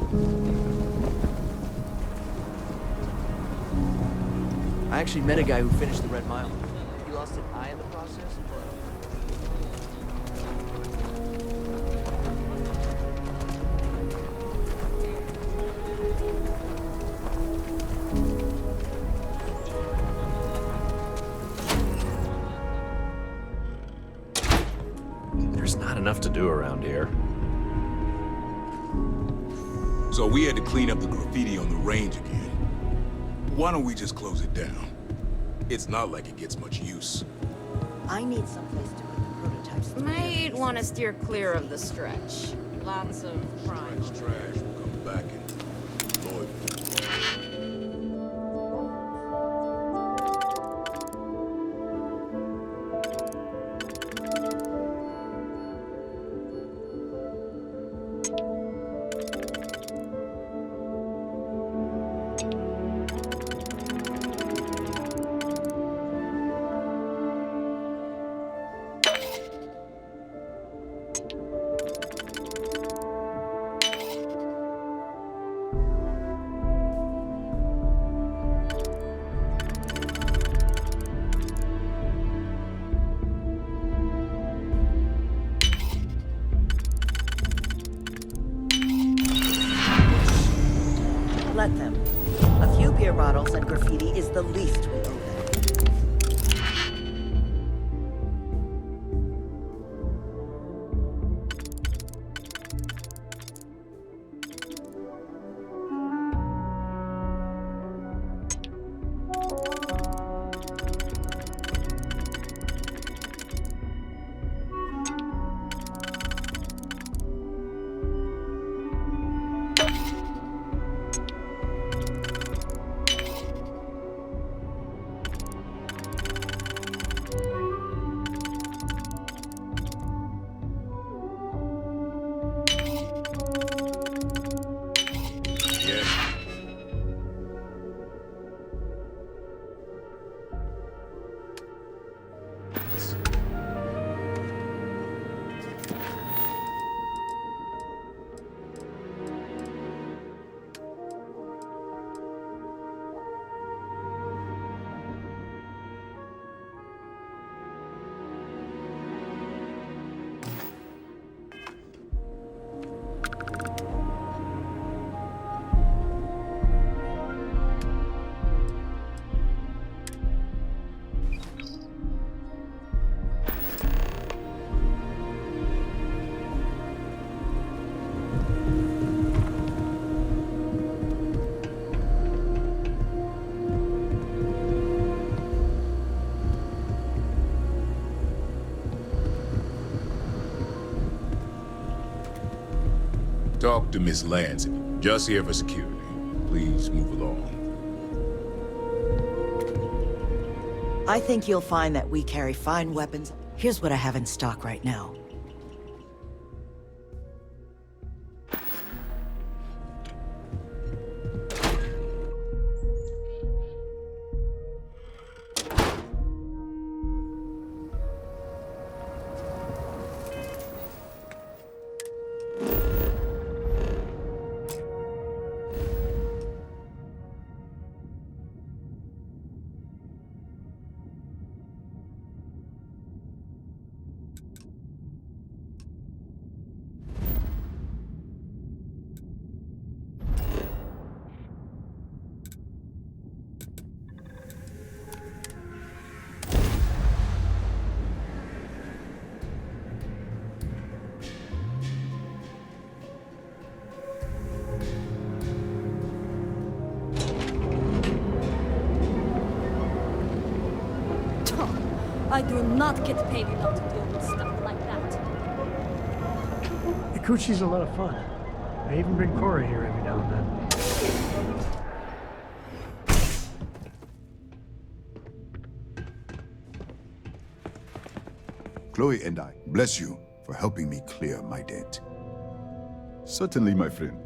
I actually met a guy who finished the Red Mile. He lost an eye in the process, but... There's not enough to do around here. So we had to clean up the graffiti on the range again. Why don't we just close it down? It's not like it gets much use. I need someplace to put the prototypes. Might want to steer clear of the stretch. Lots of crime. Trash will come back and Lloyd. Let them. A few beer bottles and graffiti is the least we owe them. Talk to Miss Lance. Just here for security. Please move along. I think you'll find that we carry fine weapons. Here's what I have in stock right now. I do not get paid enough to deal with stuff like that. The coochie's a lot of fun. I even bring Corey here every now and then. Chloe and I bless you for helping me clear my debt. Certainly, my friend.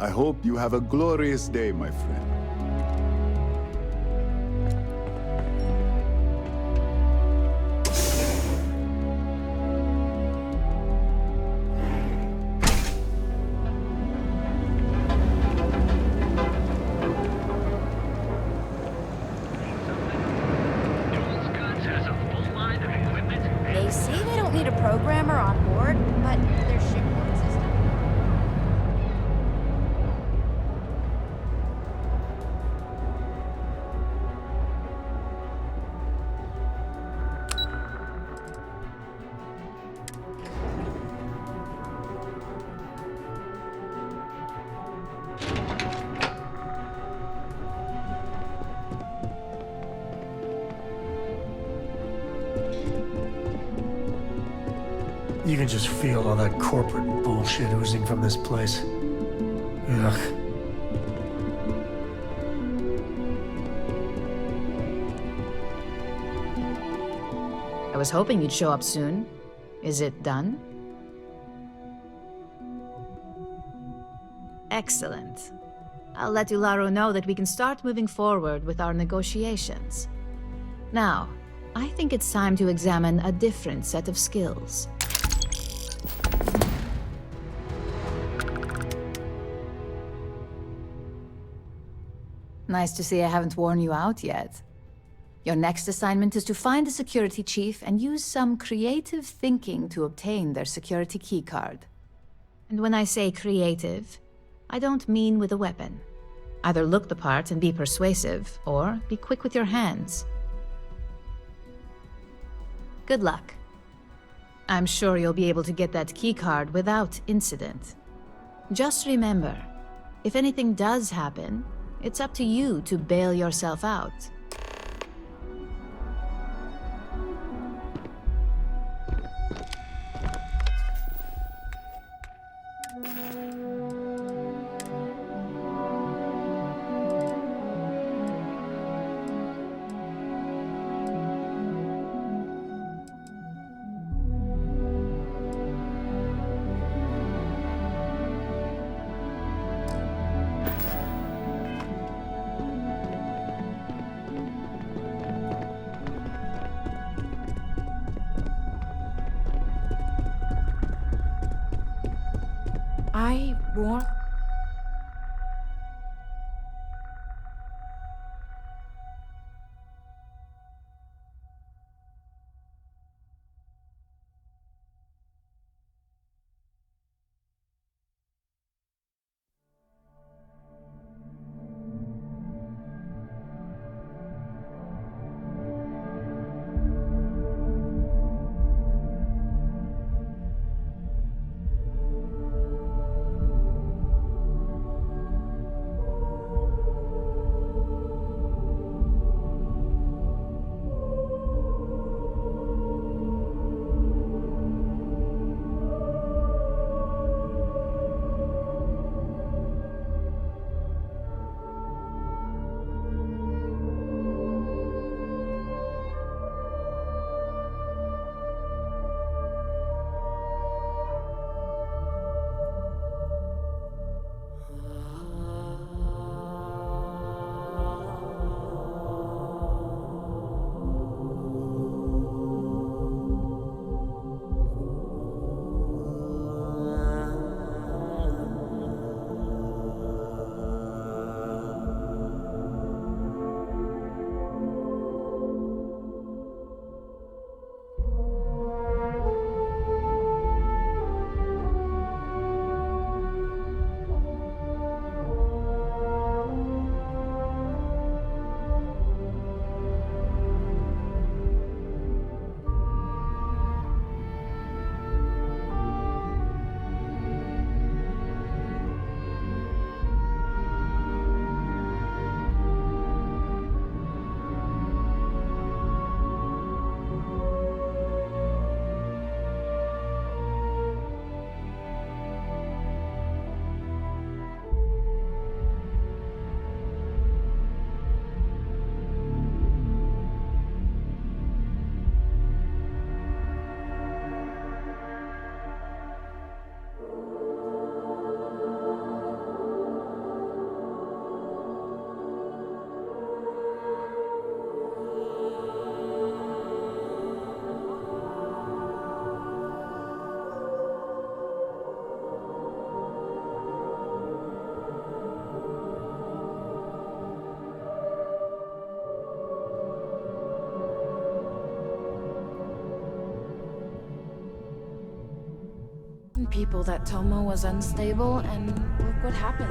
I hope you have a glorious day, my friend. They say they don't need a programmer on board, but their shipboard system. You can just feel all that corporate bullshit oozing from this place. Ugh. I was hoping you'd show up soon. Is it done? Excellent. I'll let Ularo know that we can start moving forward with our negotiations. Now, I think it's time to examine a different set of skills. Nice to see I haven't worn you out yet. Your next assignment is to find the security chief and use some creative thinking to obtain their security keycard. And when I say creative, I don't mean with a weapon. Either look the part and be persuasive, or be quick with your hands. Good luck. I'm sure you'll be able to get that keycard without incident. Just remember, if anything does happen, it's up to you to bail yourself out. I want... people that Tomo was unstable, and look what happened.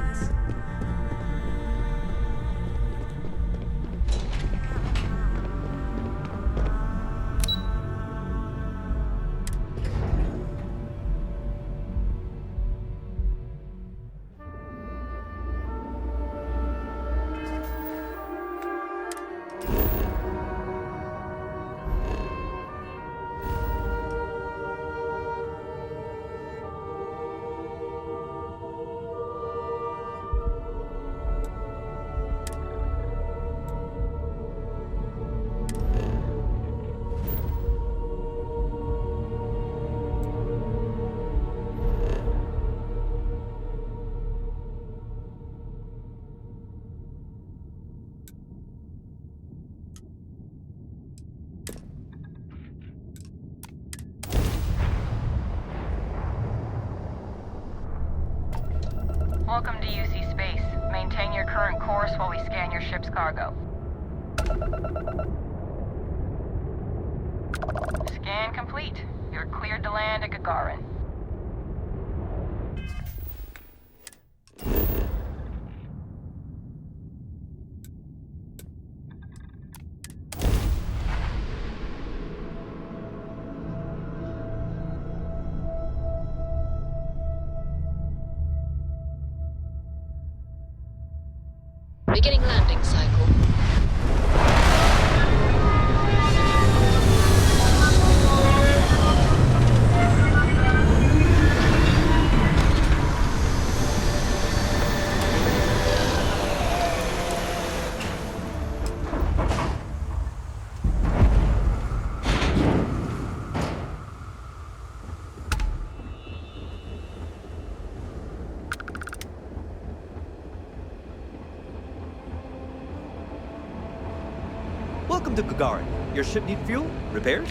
Welcome to UC Space. Maintain your current course while we scan your ship's cargo. Scan complete. You're cleared to land at Gagarin. Beginning landing cycle. Welcome to Gagarin. Your ship need fuel? Repairs?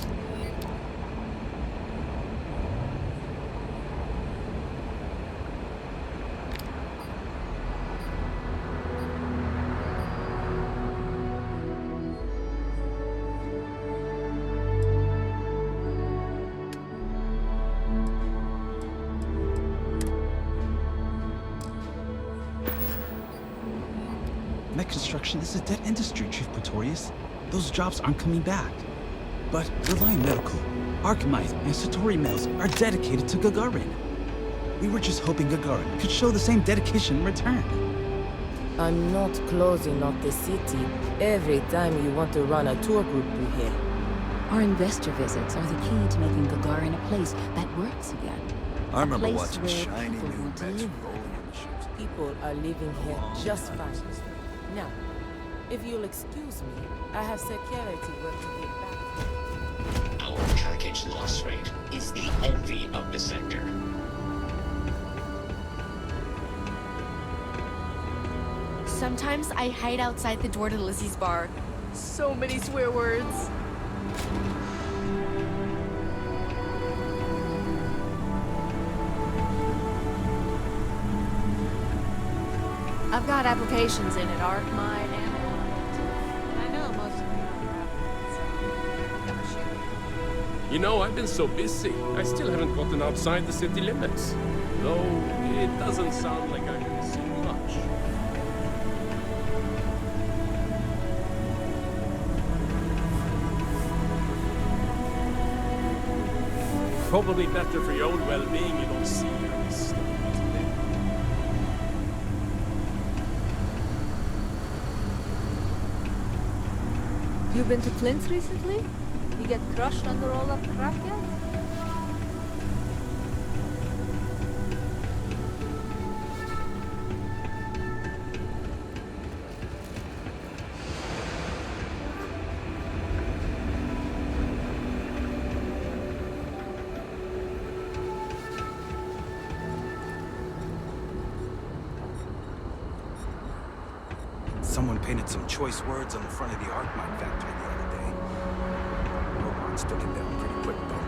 Mech construction is a dead industry, Chief Pretorius. Those jobs aren't coming back. But Reliant Medical, Archmite, and Satori Mills are dedicated to Gagarin. We were just hoping Gagarin could show the same dedication in return. I'm not closing off the city every time you want to run a tour group through here. Our investor visits are the key to making Gagarin a place that works again. I remember place watching where shiny people new want to mechs live. rolling in the ships. People are living here just fine. Now, if you'll excuse me, I have security work to get back. Our package loss rate is the envy of the sector. Sometimes I hide outside the door to Lizzie's bar. So many swear words. I've got applications in at Archmite and I know most of you are never shoot. You know, I've been so busy, I still haven't gotten outside the city limits. Though, it doesn't sound like I'm gonna see much. Probably better for your own well-being you don't see any stuff today. You been to Flint's recently? You get crushed under all that crap yet? Someone painted some choice words on the front of the Archmite factory the other day. Robots took it down pretty quick, though.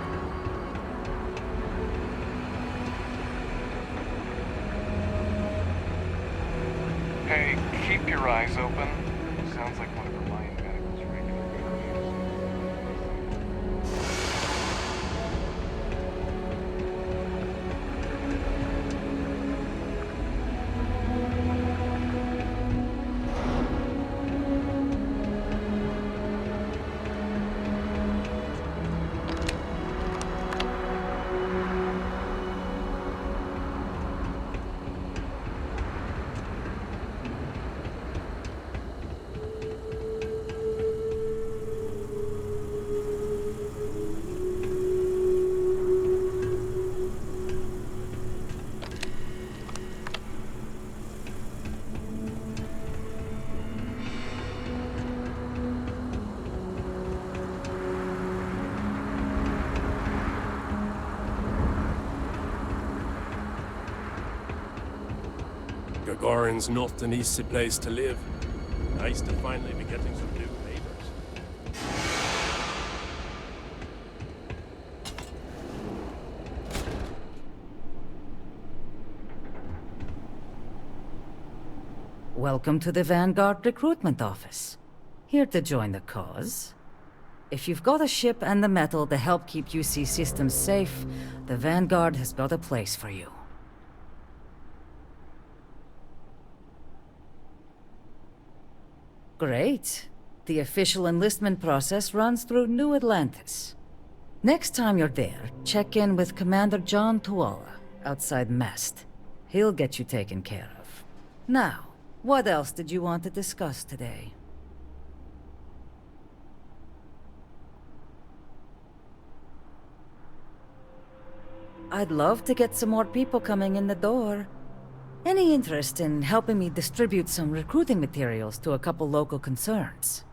Hey, keep your eyes open. Sounds like one of Reliant Medical's regular interviews. Gagarin's not an easy place to live. Nice to finally be getting some new neighbors. Welcome to the Vanguard Recruitment Office. Here to join the cause. If you've got a ship and the metal to help keep UC systems safe, the Vanguard has got a place for you. Great. The official enlistment process runs through New Atlantis. Next time you're there, check in with Commander John Tuala, outside Mast. He'll get you taken care of. Now, what else did you want to discuss today? I'd love to get some more people coming in the door. Any interest in helping me distribute some recruiting materials to a couple local concerns?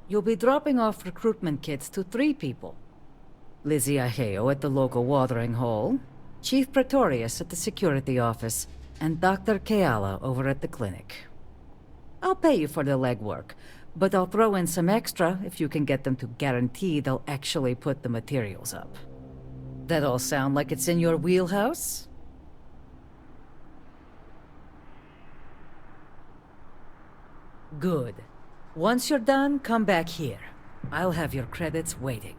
You'll be dropping off recruitment kits to 3 people. Lizzie Aheo at the local watering hole, Chief Pretorius at the security office, and Dr. Keala over at the clinic. I'll pay you for the legwork, but I'll throw in some extra if you can get them to guarantee they'll actually put the materials up. That all sound like it's in your wheelhouse? Good. Once you're done, come back here. I'll have your credits waiting.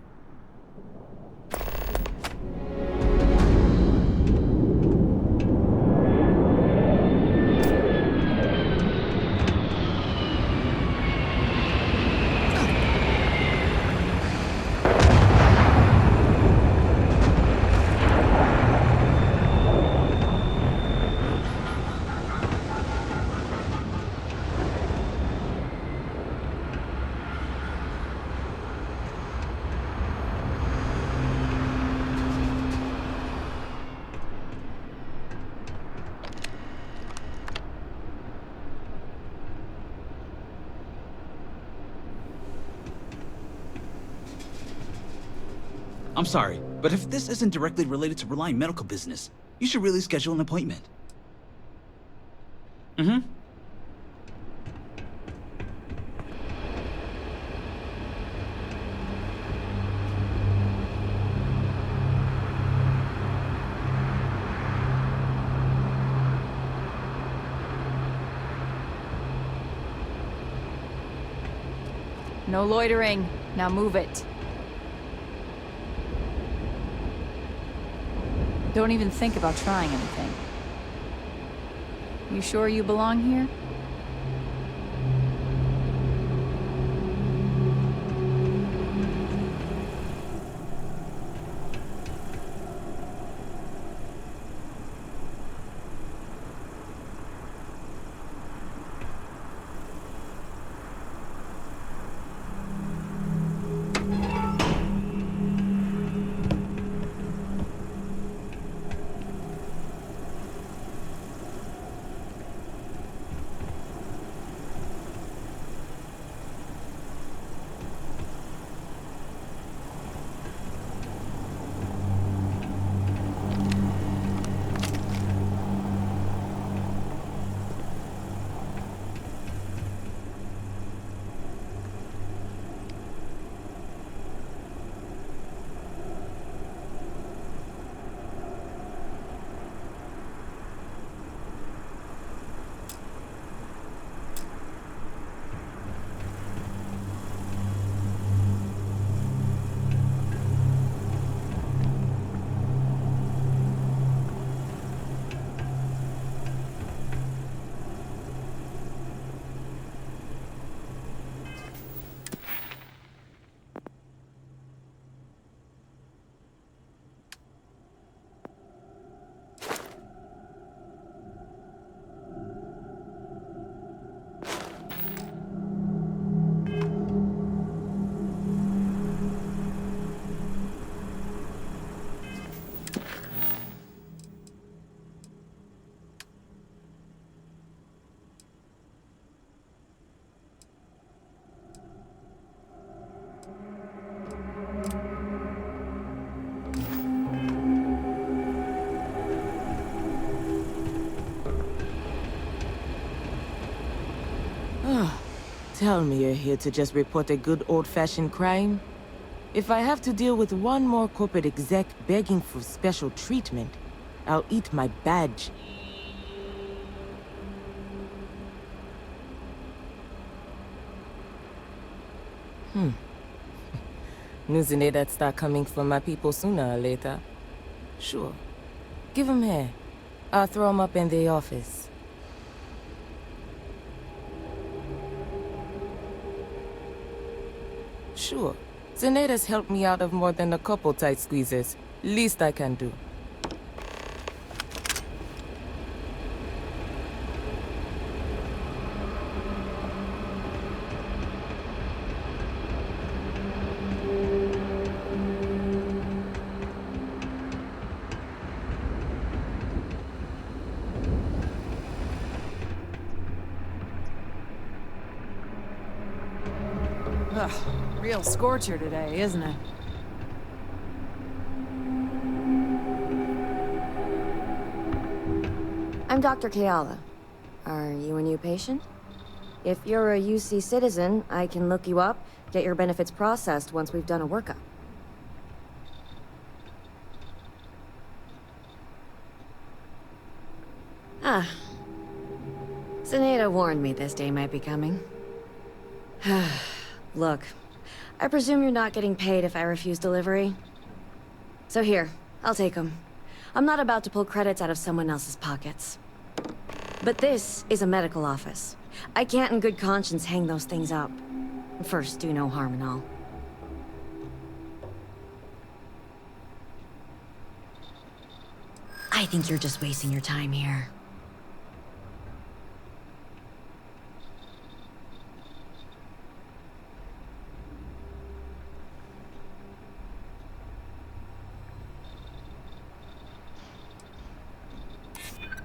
I'm sorry, but if this isn't directly related to Reliant medical business, you should really schedule an appointment. Mm-hmm. No loitering. Now move it. Don't even think about trying anything. You sure you belong here? Tell me you're here to just report a good old-fashioned crime? If I have to deal with one more corporate exec begging for special treatment, I'll eat my badge. News in that start coming from my people sooner or later. Sure. Give 'em here. I'll throw 'em up in the office. Sure. Zeneda's helped me out of more than a couple tight squeezes. Least I can do. Ugh, real scorcher today, isn't it? I'm Dr. Keala. Are you a new patient? If you're a UC citizen, I can look you up, get your benefits processed once we've done a workup. Ah. Zeneda warned me this day might be coming. Look, I presume you're not getting paid if I refuse delivery. So here, I'll take them. I'm not about to pull credits out of someone else's pockets. But this is a medical office. I can't in good conscience hang those things up. First, do no harm and all. I think you're just wasting your time here.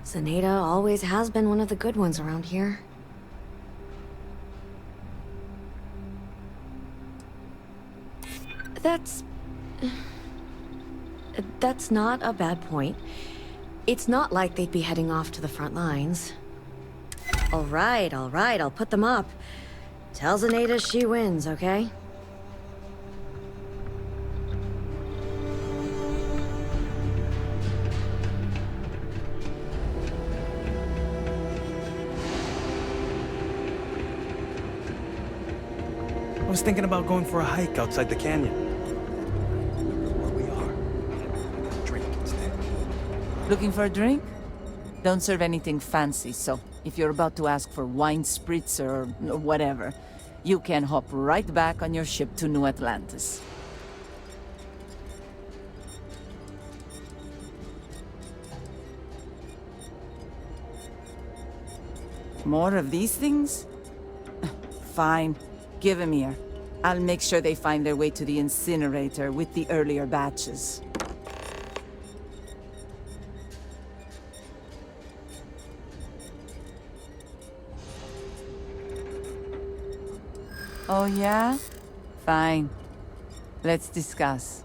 Zeneda always has been one of the good ones around here. That's not a bad point. It's not like they'd be heading off to the front lines. All right, I'll put them up. Tell Zeneda she wins, okay? I was thinking about going for a hike outside the canyon. Where we are. Drink instead. Looking for a drink? Don't serve anything fancy, so if you're about to ask for wine spritzer or whatever, you can hop right back on your ship to New Atlantis. More of these things? Fine. Give them here. I'll make sure they find their way to the incinerator with the earlier batches. Oh yeah? Fine. Let's discuss.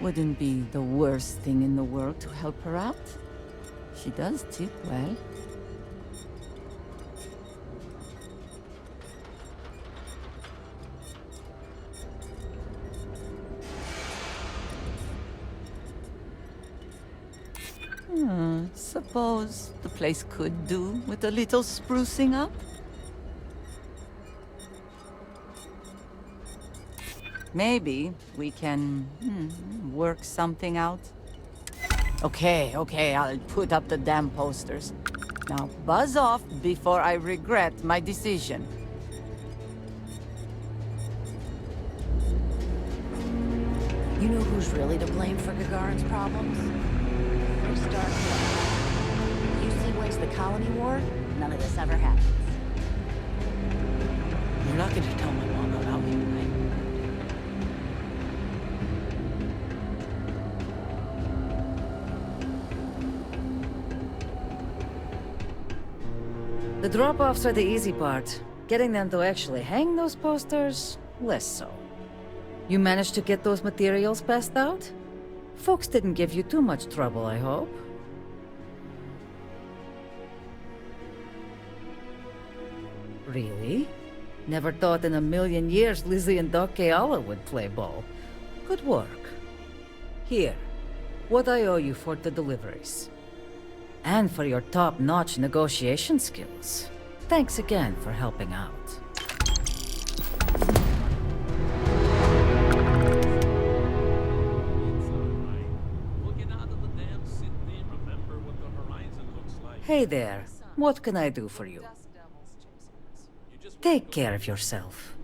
Wouldn't be the worst thing in the world to help her out. She does tip well. Suppose the place could do with a little sprucing up. Maybe we can work something out. Okay, I'll put up the damn posters. Now buzz off before I regret my decision. You know who's really to blame for Gagarin's problems? Starfield. UC wins the colony war, none of this ever happens. You're not going to tell my mom about me, right? The drop-offs are the easy part. Getting them to actually hang those posters, less so. You managed to get those materials passed out? Folks didn't give you too much trouble, I hope. Really? Never thought in a million years Lizzie and Doc Keala would play ball. Good work. Here, what I owe you for the deliveries. And for your top-notch negotiation skills. Thanks again for helping out. Hey there, what can I do for you? Take care of yourself.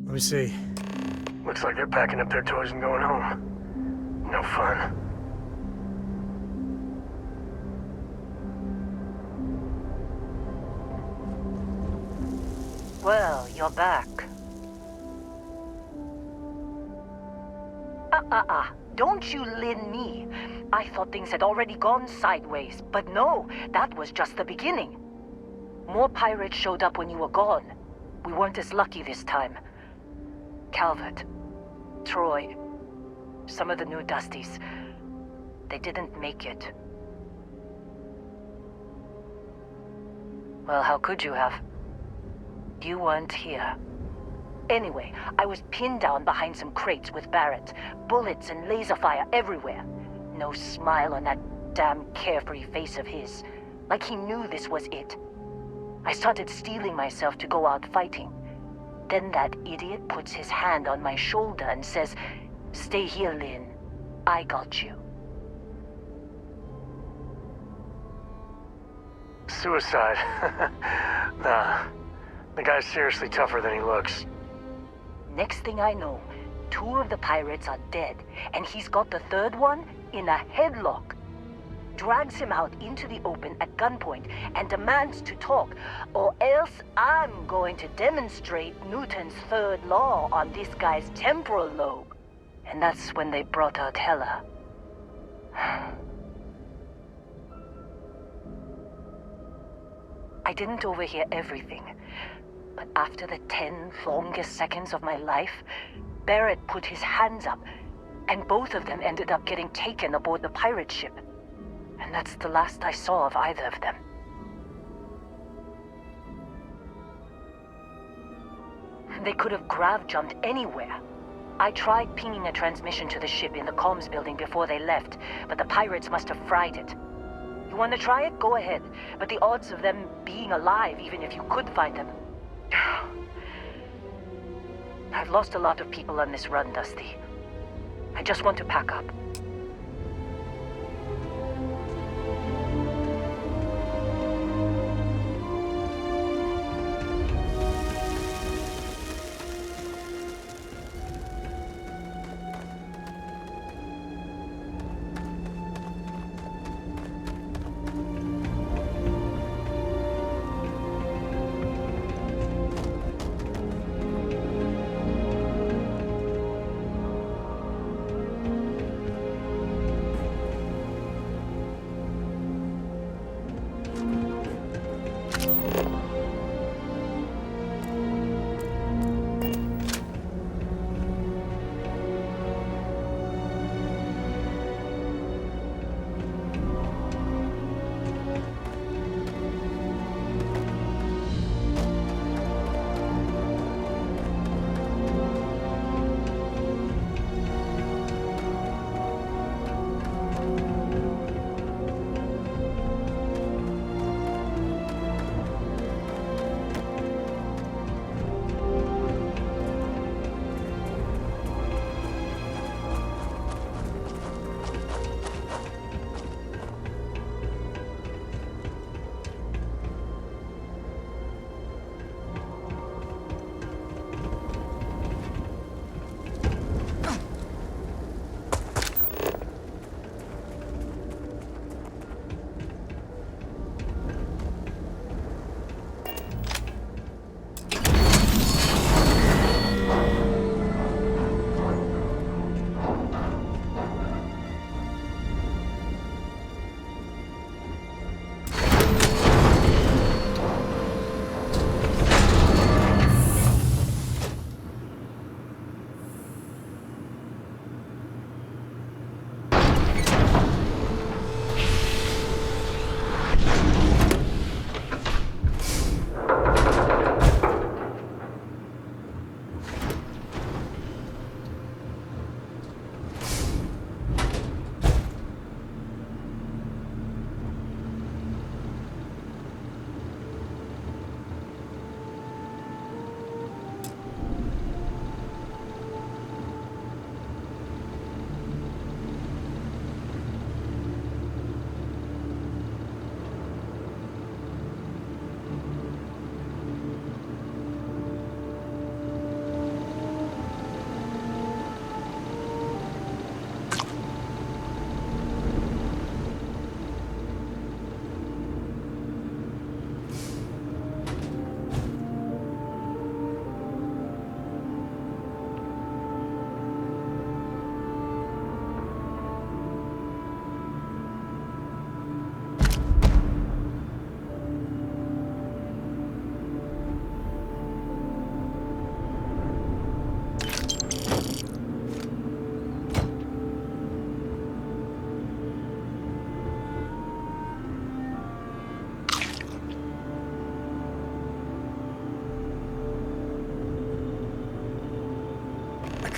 Let me see. Looks like they're packing up their toys and going home. No fun. Well, you're back. Don't you lin me. I thought things had already gone sideways, but no, that was just the beginning. More pirates showed up when you were gone. We weren't as lucky this time. Calvert, Troy, some of the new Dusties, they didn't make it. Well, how could you have? You weren't here. Anyway, I was pinned down behind some crates with Barrett. Bullets and laser fire everywhere. No smile on that damn carefree face of his. Like he knew this was it. I started steeling myself to go out fighting. Then that idiot puts his hand on my shoulder and says, "Stay here, Lynn. I got you." Suicide. Nah. The guy's seriously tougher than he looks. Next thing I know, 2 of the pirates are dead, and he's got the 3rd one in a headlock. Drags him out into the open at gunpoint and demands to talk, or else I'm going to demonstrate Newton's 3rd law on this guy's temporal lobe. And that's when they brought out Hela. I didn't overhear everything, but after the 10 longest seconds of my life, Barrett put his hands up, and both of them ended up getting taken aboard the pirate ship. And that's the last I saw of either of them. They could have grav-jumped anywhere. I tried pinging a transmission to the ship in the comms building before they left, but the pirates must have fried it. You want to try it? Go ahead. But the odds of them being alive, even if you could find them... I've lost a lot of people on this run, Dusty. I just want to pack up.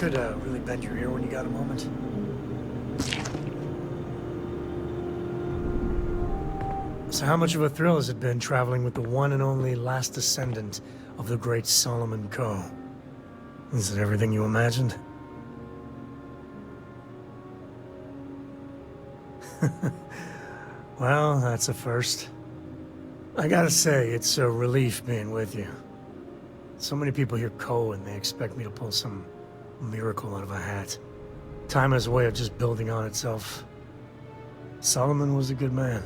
could really bend your ear when you got a moment? So how much of a thrill has it been traveling with the one and only last descendant of the great Solomon Coe? Is it everything you imagined? Well, that's a first. I gotta say, it's a relief being with you. So many people hear Coe and they expect me to pull some miracle out of a hat. Time has a way of just building on itself. Solomon was a good man.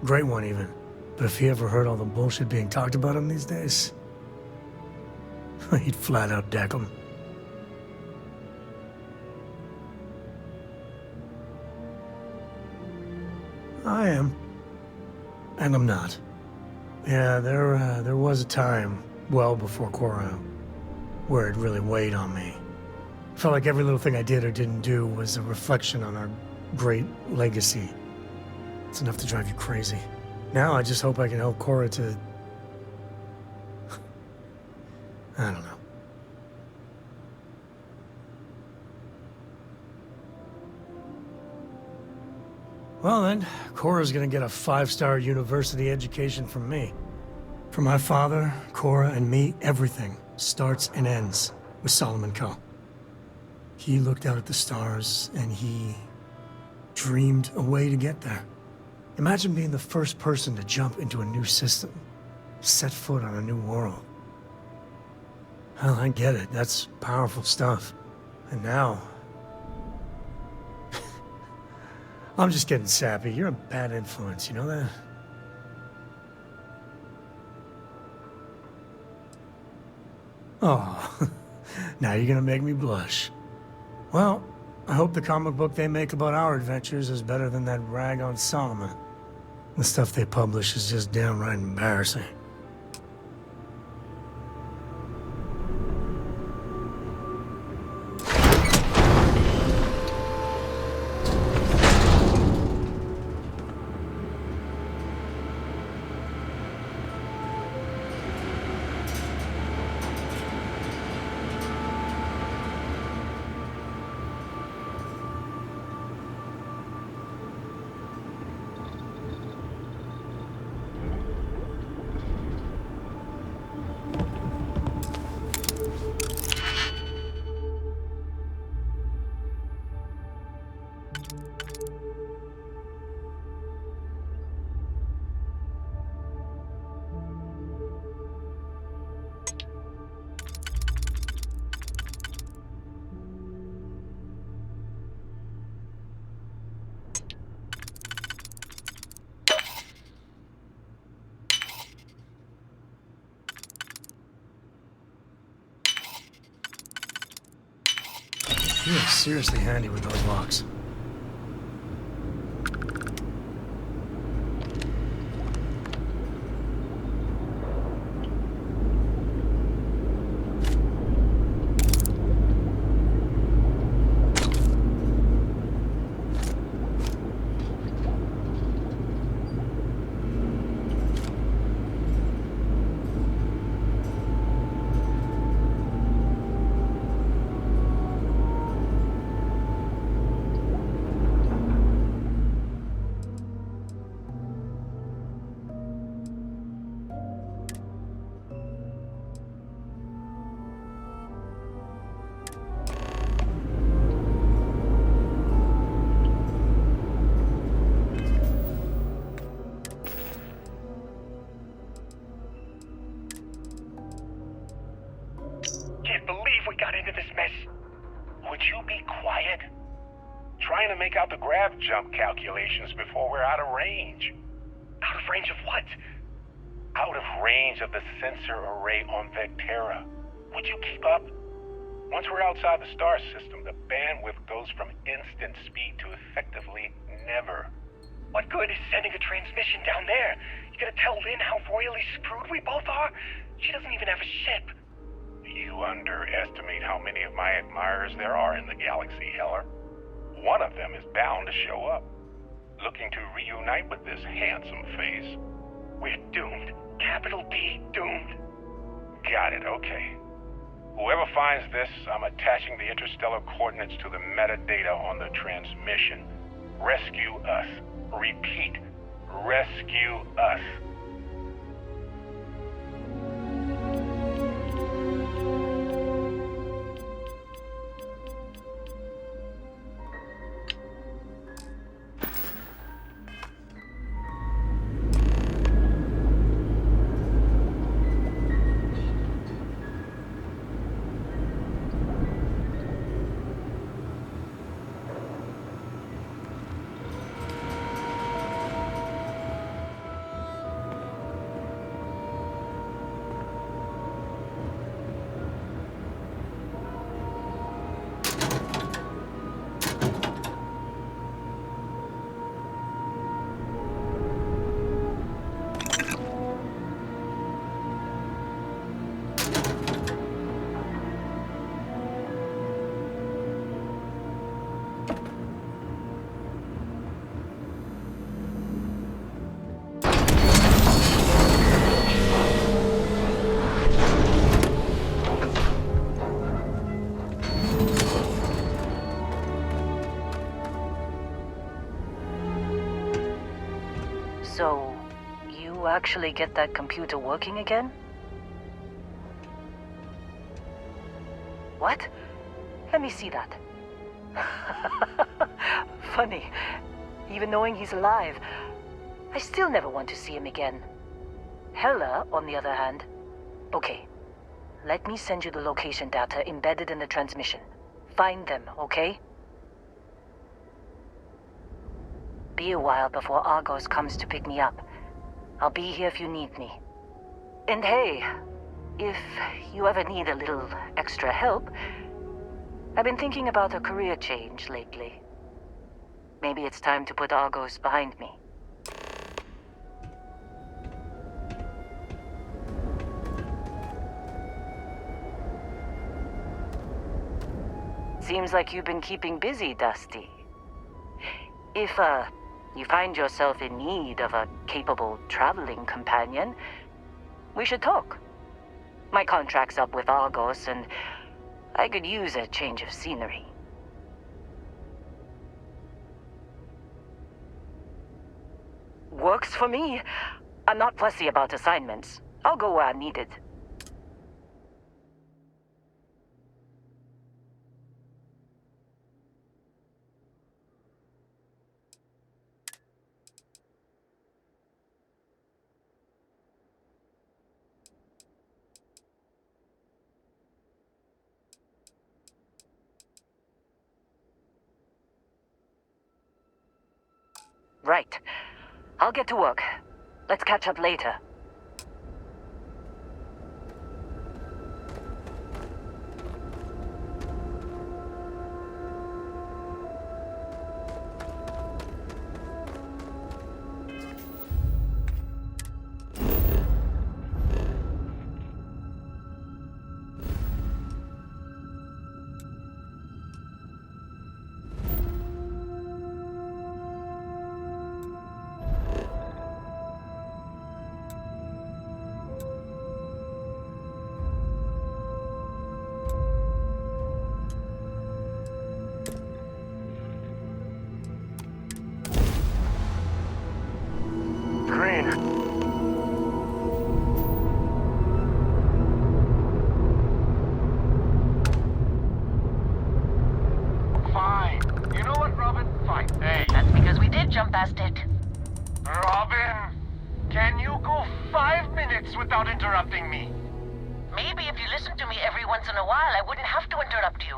Great one, even. But if he ever heard all the bullshit being talked about him these days, he'd flat out deck him. I am. And I'm not. Yeah, there was a time, well before Cora, where it really weighed on me. Felt like every little thing I did or didn't do was a reflection on our great legacy. It's enough to drive you crazy. Now I just hope I can help Cora to... I don't know. Well then, Cora's gonna get a 5-star university education from me. For my father, Cora, and me, everything starts and ends with Solomon Coe. He looked out at the stars, and he dreamed a way to get there. Imagine being the first person to jump into a new system, set foot on a new world. Well, I get it. That's powerful stuff. And now... I'm just getting sappy. You're a bad influence, you know that? Oh, now you're gonna make me blush. Well, I hope the comic book they make about our adventures is better than that rag on Solomon. The stuff they publish is just downright embarrassing. You're seriously handy with those locks. Jump calculations before we're out of range. Out of range of what? Out of range of the sensor array on Vectera. Would you keep up? Once we're outside the star system, the bandwidth goes from instant speed to effectively never. What good is sending a transmission down there? You gonna tell Lynn how royally screwed we both are? She doesn't even have a ship. You underestimate how many of my admirers there are in the galaxy, Heller. One of them is bound to show up, looking to reunite with this handsome face. We're doomed. Capital D, doomed. Got it, okay. Whoever finds this, I'm attaching the interstellar coordinates to the metadata on the transmission. Rescue us. Repeat. Rescue us. So, you actually get that computer working again? What? Let me see that. Funny. Even knowing he's alive, I still never want to see him again. Hella, on the other hand. Okay. Let me send you the location data embedded in the transmission. Find them, okay? Be a while before Argos comes to pick me up. I'll be here if you need me. And hey, if you ever need a little extra help, I've been thinking about a career change lately. Maybe it's time to put Argos behind me. Seems like you've been keeping busy, Dusty. If, you find yourself in need of a capable traveling companion, we should talk. My contract's up with Argos, and I could use a change of scenery. Works for me. I'm not fussy about assignments. I'll go where I'm needed. Right. I'll get to work. Let's catch up later. Jump past it. Robin, can you go 5 minutes without interrupting me? Maybe if you listen to me every once in a while, I wouldn't have to interrupt you.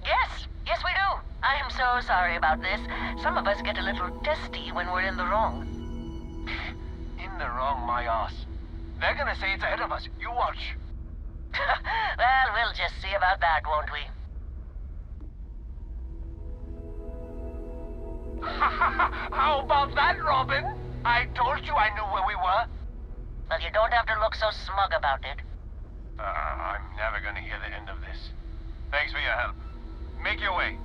Yes, we do. I am so sorry about this. Some of us get a little testy when we're in the wrong. In the wrong, my ass. They're gonna say it's ahead of us. You watch. Well, we'll just see about that, won't we? How about that, Robin? I told you I knew where we were. Well, you don't have to look so smug about it. I'm never gonna hear the end of this. Thanks for your help. Make your way.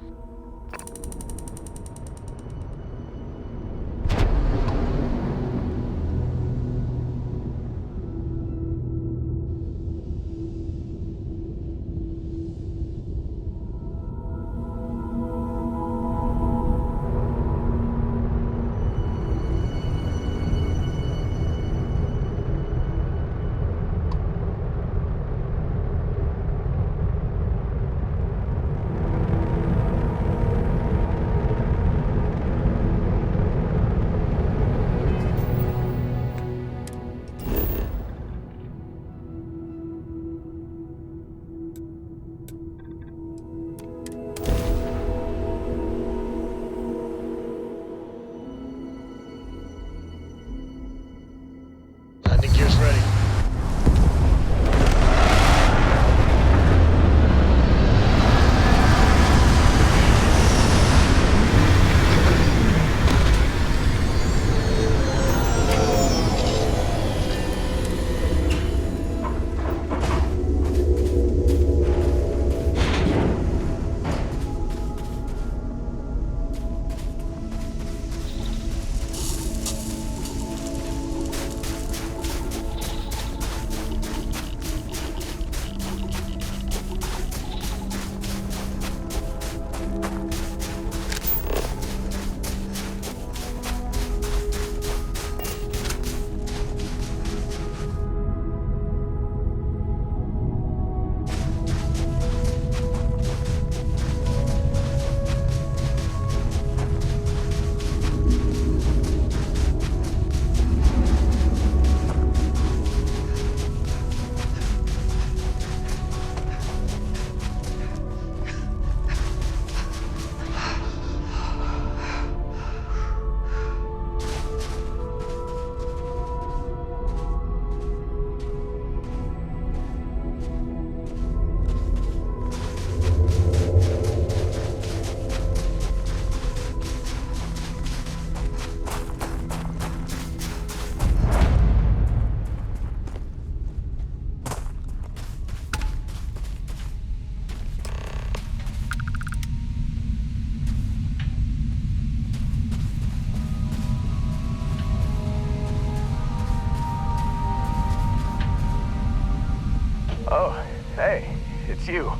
it's you.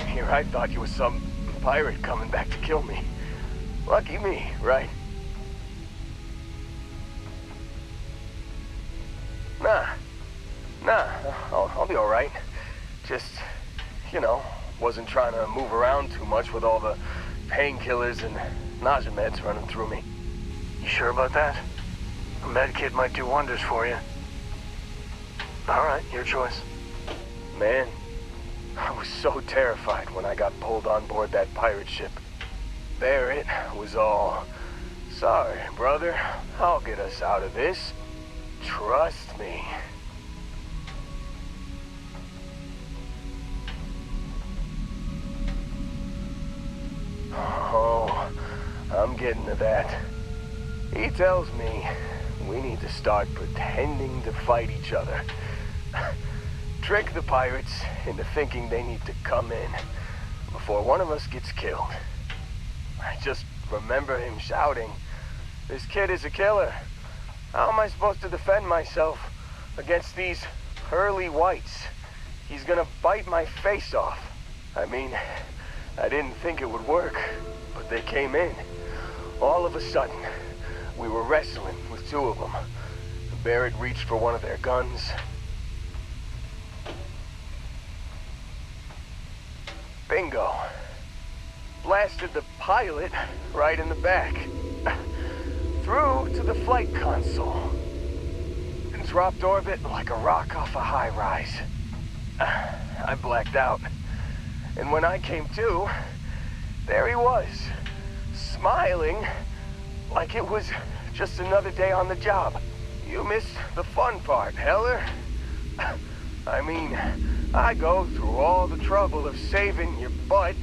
Here I thought you was some pirate coming back to kill me. Lucky me, right? Nah, I'll be alright. Just, you know, wasn't trying to move around too much with all the painkillers and nausea meds running through me. You sure about that? A med kit might do wonders for you. Alright, your choice. Man, I was so terrified when I got pulled on board that pirate ship. Barrett was all, "Sorry, brother, I'll get us out of this. Trust me." Oh, I'm getting to that. He tells me we need to start pretending to fight each other. Trick the pirates into thinking they need to come in before one of us gets killed. I just remember him shouting, "This kid is a killer. How am I supposed to defend myself against these pearly whites? He's gonna bite my face off." I mean, I didn't think it would work, but they came in. All of a sudden, we were wrestling with two of them. Barrett reached for one of their guns. Bingo. Blasted the pilot right in the back. Through to the flight console. And dropped orbit like a rock off a high rise. I blacked out. And when I came to, there he was, smiling like it was just another day on the job. You missed the fun part, Heller. I mean, I go through all the trouble of saving your butt,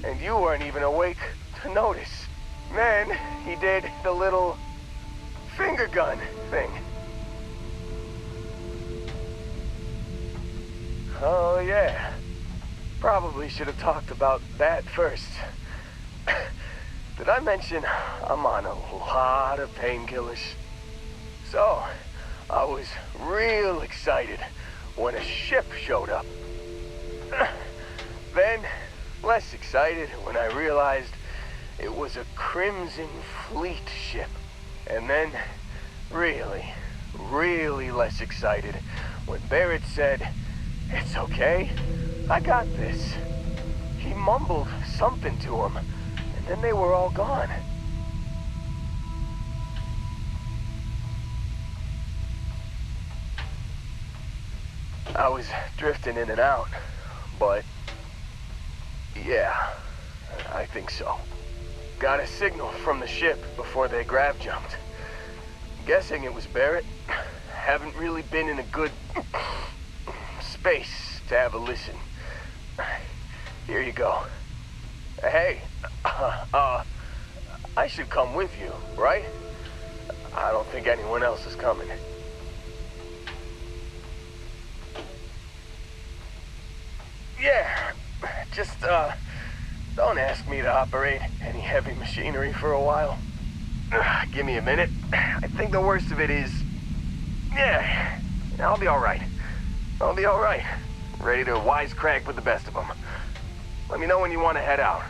and you weren't even awake to notice. Then he did the little finger gun thing. Oh yeah. Probably should have talked about that first. Did I mention I'm on a lot of painkillers? So, I was real excited when a ship showed up. Then, less excited when I realized it was a Crimson Fleet ship. And then, really less excited when Barrett said, "It's okay. I got this." He mumbled something to him, and then they were all gone. I was drifting in and out, but yeah, I think so. Got a signal from the ship before they grav jumped. Guessing it was Barrett. Haven't really been in a good space to have a listen. Here you go. Hey, I should come with you, right? I don't think anyone else is coming. Yeah, just, don't ask me to operate any heavy machinery for a while. Give me a minute. I think the worst of it is, yeah, I'll be alright. I'll be alright. Ready to wisecrack with the best of them. Let me know when you want to head out.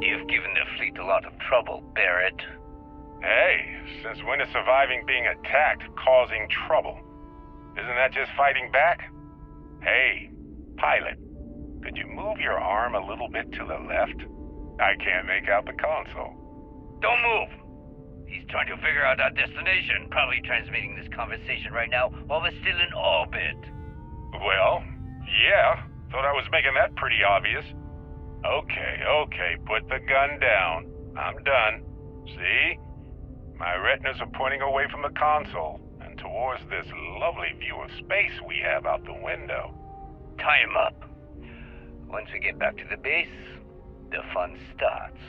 You've given the fleet a lot of trouble, Barrett. Hey, since when is surviving being attacked causing trouble? Isn't that just fighting back? Hey, pilot, could you move your arm a little bit to the left? I can't make out the console. Don't move! He's trying to figure out our destination, probably transmitting this conversation right now while we're still in orbit. Well, yeah, thought I was making that pretty obvious. Okay, put the gun down. I'm done. See? My retinas are pointing away from the console and towards this lovely view of space we have out the window. Tie him up. Once we get back to the base, the fun starts.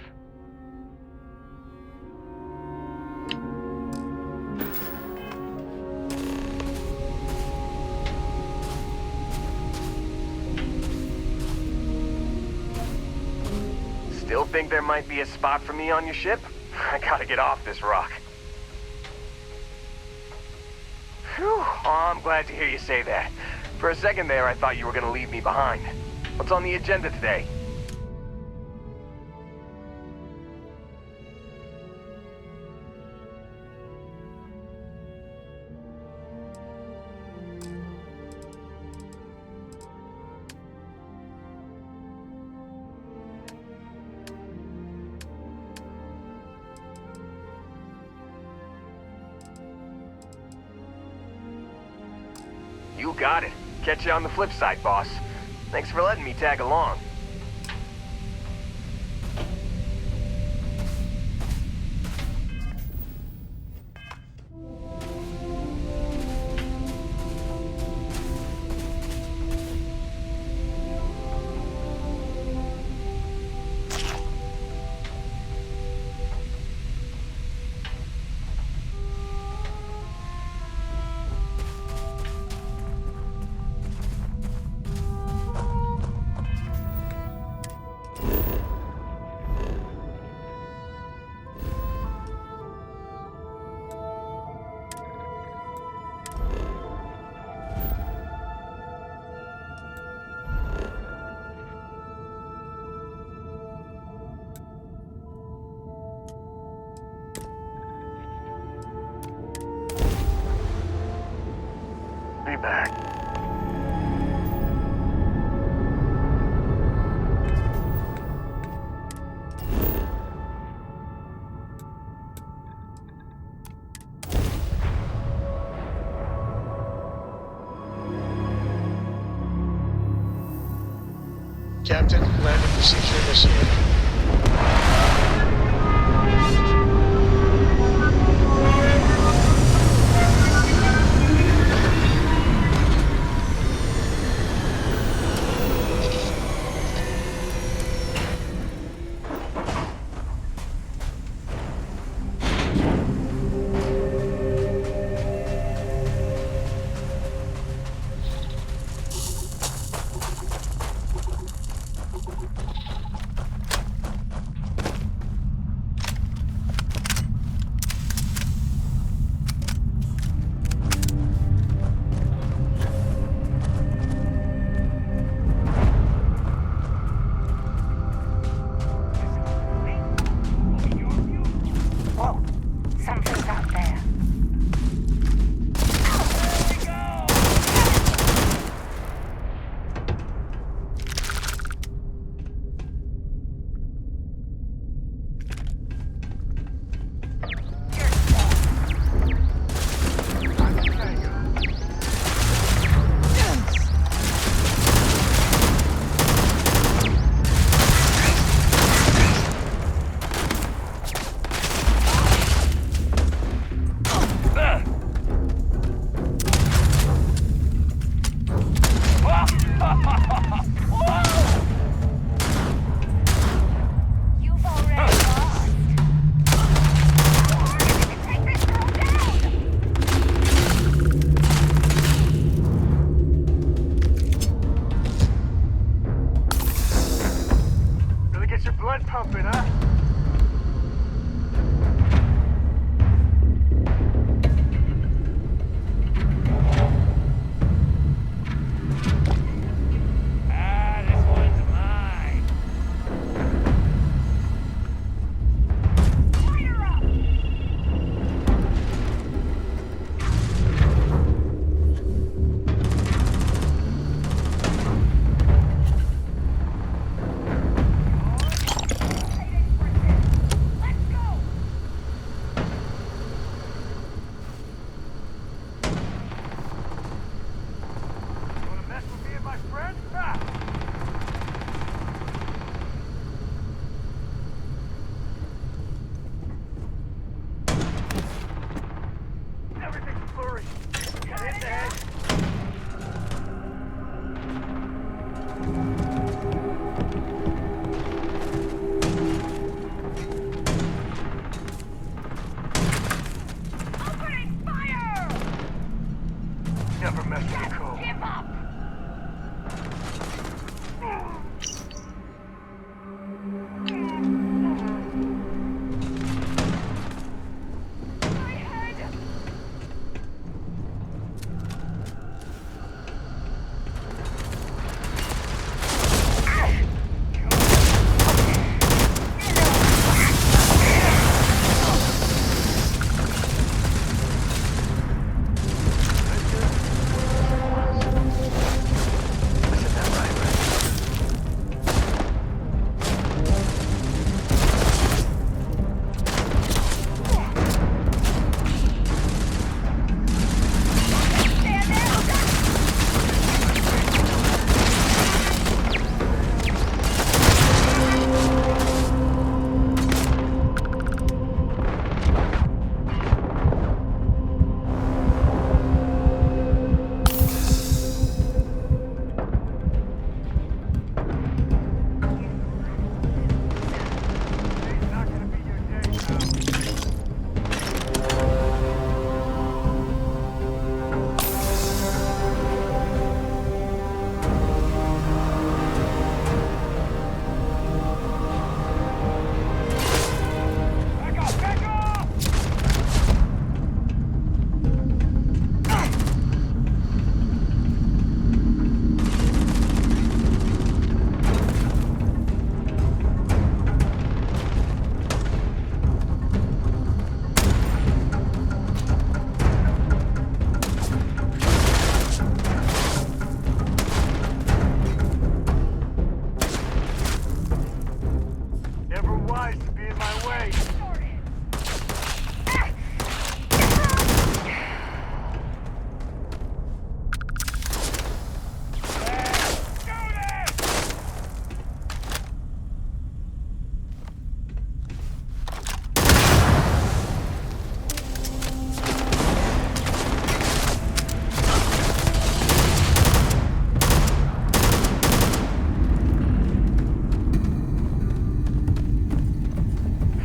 think there might be a spot for me on your ship? I gotta get off this rock. Whew. Oh, I'm glad to hear you say that. For a second there, I thought you were gonna leave me behind. What's on the agenda today? You got it. Catch you on the flip side, boss. Thanks for letting me tag along. Be back. Captain, landing procedure initiated.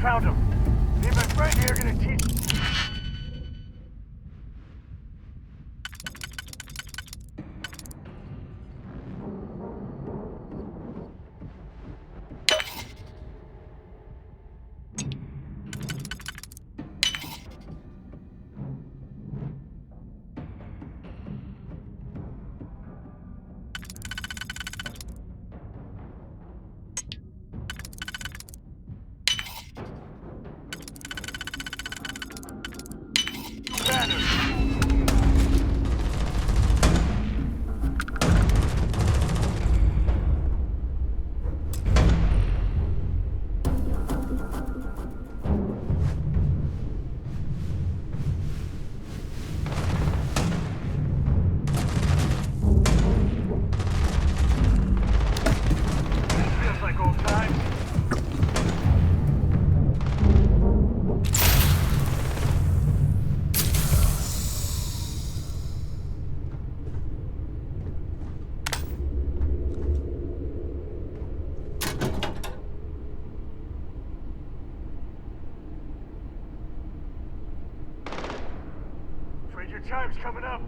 Found him. Me and my friend here are gonna teach. Your time's coming up.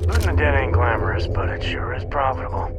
Losing a dead ain't glamorous, but it sure is profitable.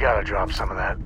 gotta drop some of that.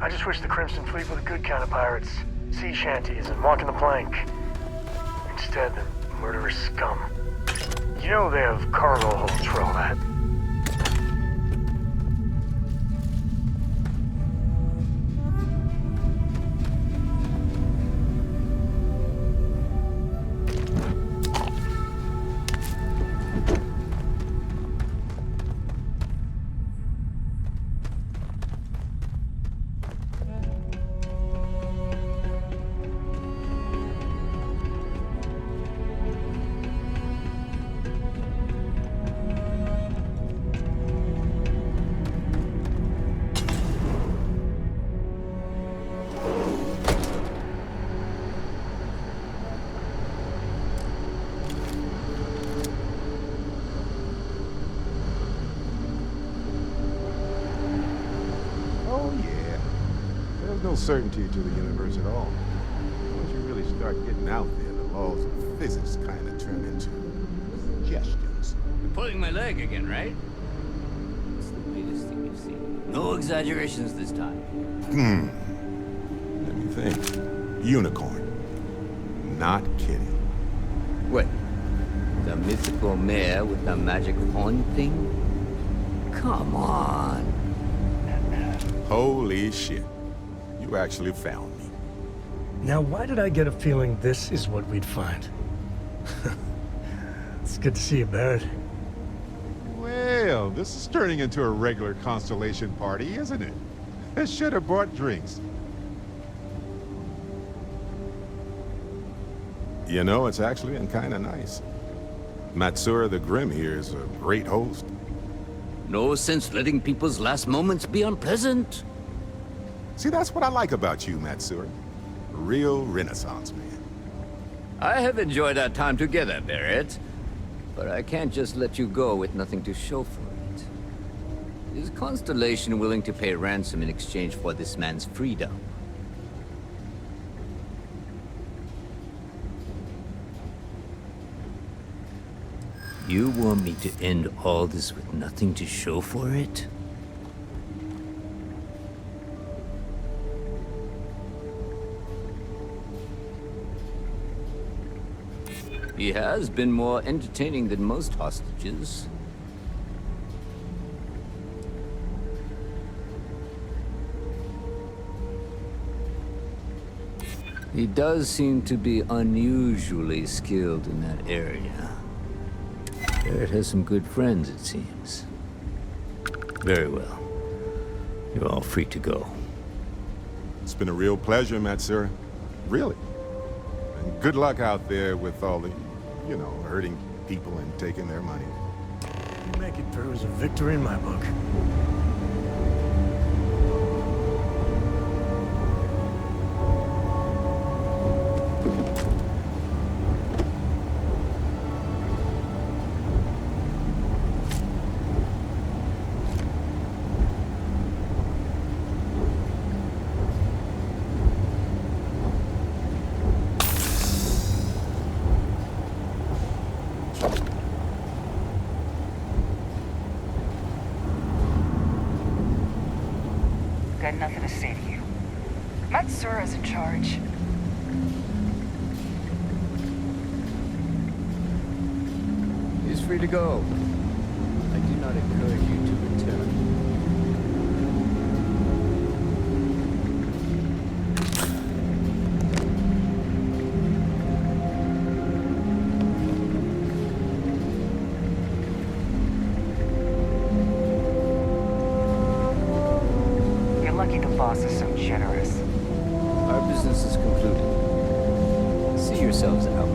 I just wish the Crimson Fleet were the good kind of pirates. Sea shanties and walking the plank. Instead, they're murderous scum. You know they have cargo holds for all that. No certainty to the universe at all. Once you really start getting out there, the laws of physics kind of turn into suggestions. You're pulling my leg again, right? It's the latest thing you've seen. No exaggerations this time. Let me think. Unicorn. Not kidding. What? The mythical mare with the magic horn thing? Come on. Holy shit. You actually found me. Now, why did I get a feeling this is what we'd find? It's good to see you, Barrett. Well, this is turning into a regular Constellation party, isn't it? I should have brought drinks. You know, it's actually been kind of nice. Matsura the Grim here is a great host. No sense letting people's last moments be unpleasant. See, that's what I like about you, Matsura. A real Renaissance man. I have enjoyed our time together, Barrett. But I can't just let you go with nothing to show for it. Is Constellation willing to pay ransom in exchange for this man's freedom? You want me to end all this with nothing to show for it? He has been more entertaining than most hostages. He does seem to be unusually skilled in that area. Barrett has some good friends, it seems. Very well. You're all free to go. It's been a real pleasure, Matsura. Really. And good luck out there with all the, you know, hurting people and taking their money. You make it through is a victory in my book. Got nothing to say to you. Matsura's in charge. He's free to go. I do not encourage you to return. Lucky the boss is so generous. Our business is concluded. See yourselves out.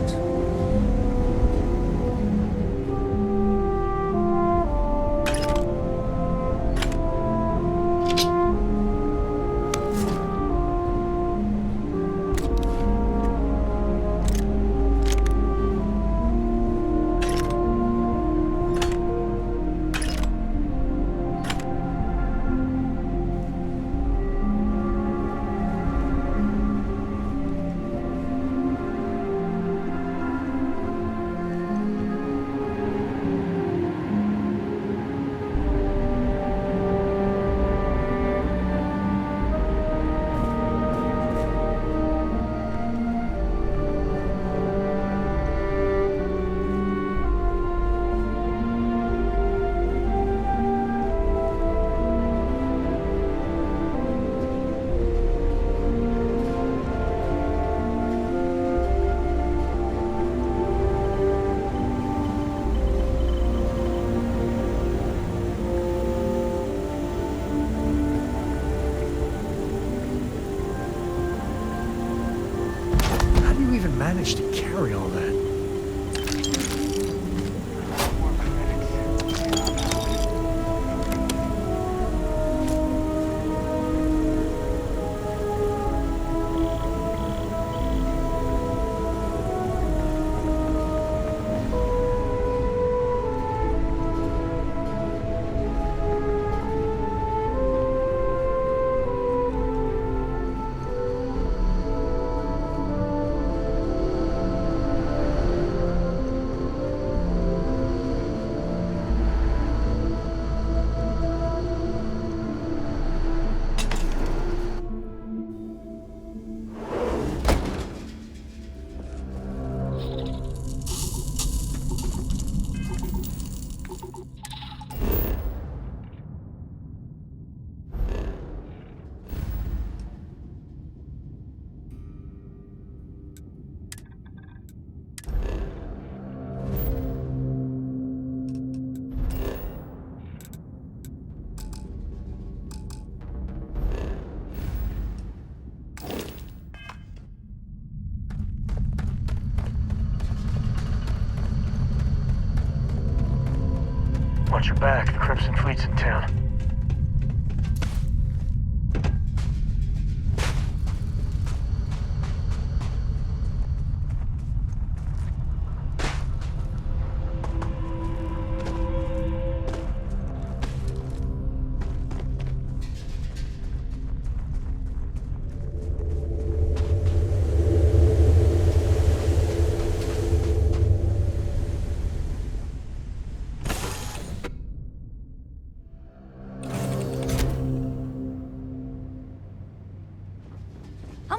Watch your back, the Crimson Fleet's in town.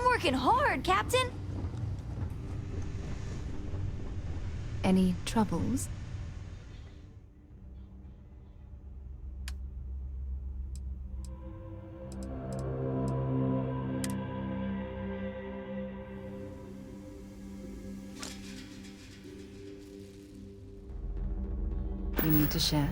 Working hard, Captain. Any troubles? You need to share?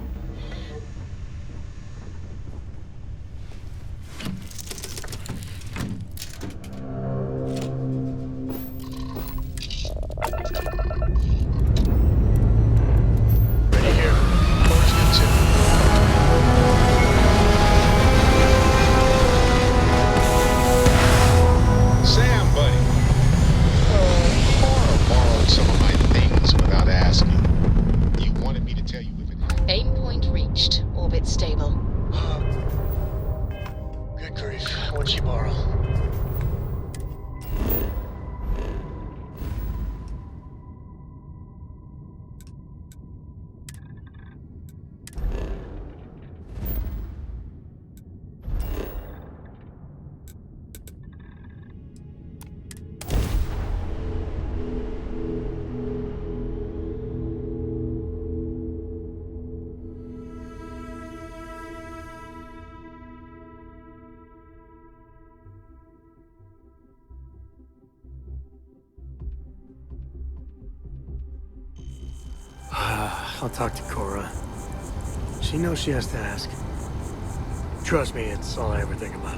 I'll talk to Cora. She knows she has to ask. Trust me, it's all I ever think about.